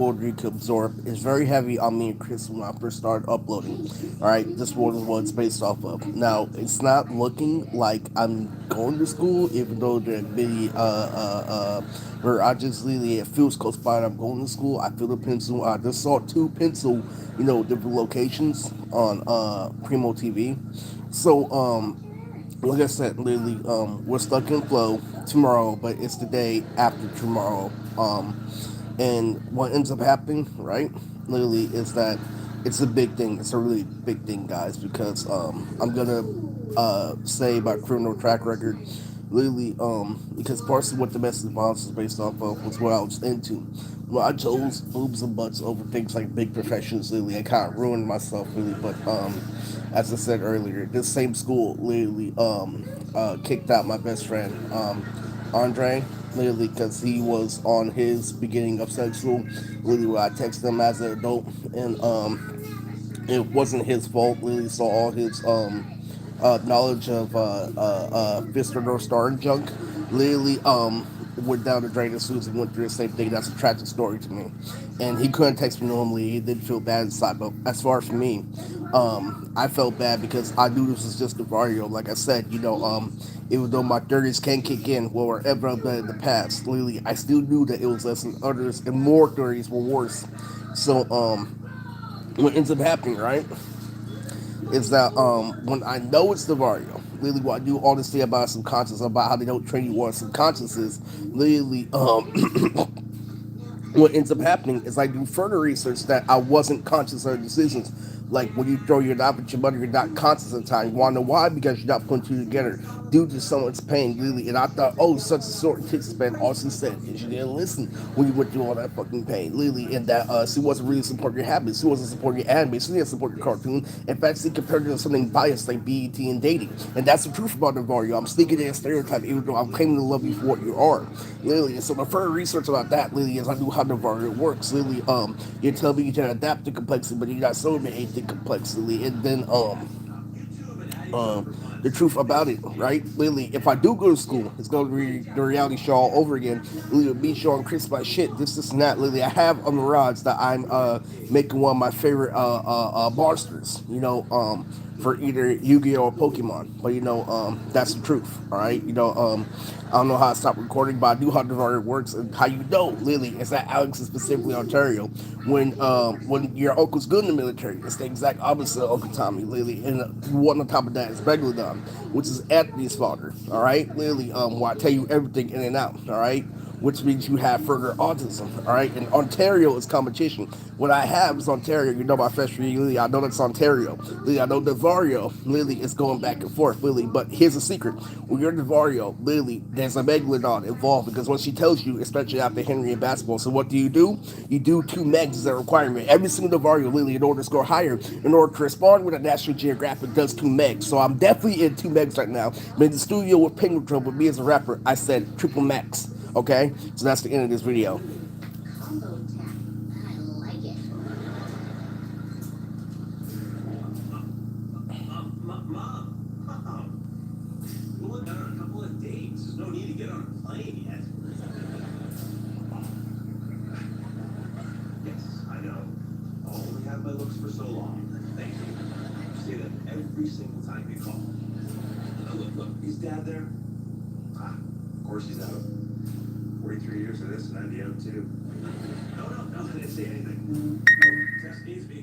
Moodtrix absorb is very heavy on me and Chris when I first started uploading. Alright, this was what it's based off of. Now, it's not looking like I'm going to school, even though the video, where I just literally, it feels close by and I'm going to school. I feel the pencil. I just saw two pencil, different locations on Primo TV. So, like I said, literally, we're stuck in flow tomorrow, but it's the day after tomorrow. And what ends up happening, right? Literally, is that it's a big thing. It's a really big thing, guys, because I'm gonna say my criminal track record. Literally, because parts of what domestic violence is based off of was what I was into. Well, I chose boobs and butts over things like big professions. Literally, I kind of ruined myself, really. But as I said earlier, this same school literally kicked out my best friend, Andre, literally because he was on his beginning of sexual. Literally, where I texted him as an adult, and it wasn't his fault. Literally saw all his knowledge of Fist or North Star and junk. Literally went down the drain as soon as he went through the same thing. That's a tragic story to me. And he couldn't text me normally. He did feel bad inside. But as far as for me, I felt bad because I knew this was just the Vario. Like I said, even though my 30s can kick in, well, wherever I've been in the past, literally, I still knew that it was less than others, and more 30s were worse. So, what ends up happening, right, is that when I know it's the Vario, literally what I do all this thing about subconscious, about how they don't train you on subconscious is literally what ends up happening is I do further research that I wasn't conscious of the decisions. Like when you throw your knife at your mother, you're not conscious of the time. You want to know why? Because you're not putting two together due to someone's pain, really. And I thought, oh, such a sort of takes pain. All she said is you didn't listen when you went through all that fucking pain, literally. And that she wasn't really supporting your habits. She wasn't supporting your anime. She didn't support your cartoon. In fact, she compared it to something biased like BET and dating. And that's the truth about Navarro. I'm sneaking in a stereotype, even though I'm claiming to love you for what you are, literally. And so the further research about that, literally, is I knew how Navarro works. Literally, you tell me you can adapt to complexity, but you got so many complexity. And then the truth about it, right? Literally, if I do go to school, it's going to be the reality show all over again. Literally, me showing Chris my shit, this, and that. Literally, I have on the rods that I'm making one of my favorite monsters, for either Yu-Gi-Oh! Or Pokemon. But, that's the truth, all right? I don't know how to stop recording, but I knew how the works and how literally, is that Alex is specifically Ontario. When your uncle's good in the military, it's the exact opposite of Uncle Tommy, literally. And one on top of that is Megalodon, which is Anthony's father, all right? Literally, where I tell you everything in and out, all right? Which means you have further autism, all right? And Ontario is competition. What I have is Ontario. You know my fresh Lily. I know that's Ontario. Lily, I know Devario. Lily is going back and forth, Lily. But here's a secret: when you're Devario, Lily, there's a megalodon involved because what she tells you, especially after Henry in basketball. So what do? You do two megs as a requirement. Every single Devario, Lily, in order to score higher, in order to respond with a National Geographic, does two megs. So I'm definitely in two megs right now. I'm in the studio with Penguin Drum, with me as a rapper. I said triple max. Okay, so that's the end of this video. Yes, I know. I only have my looks for so long. Thank you. You say that every single time you call. Look, is Dad there? Of course he's out. 43 years of this, and I'd be out too. No, I didn't say anything. Oh, test needs to be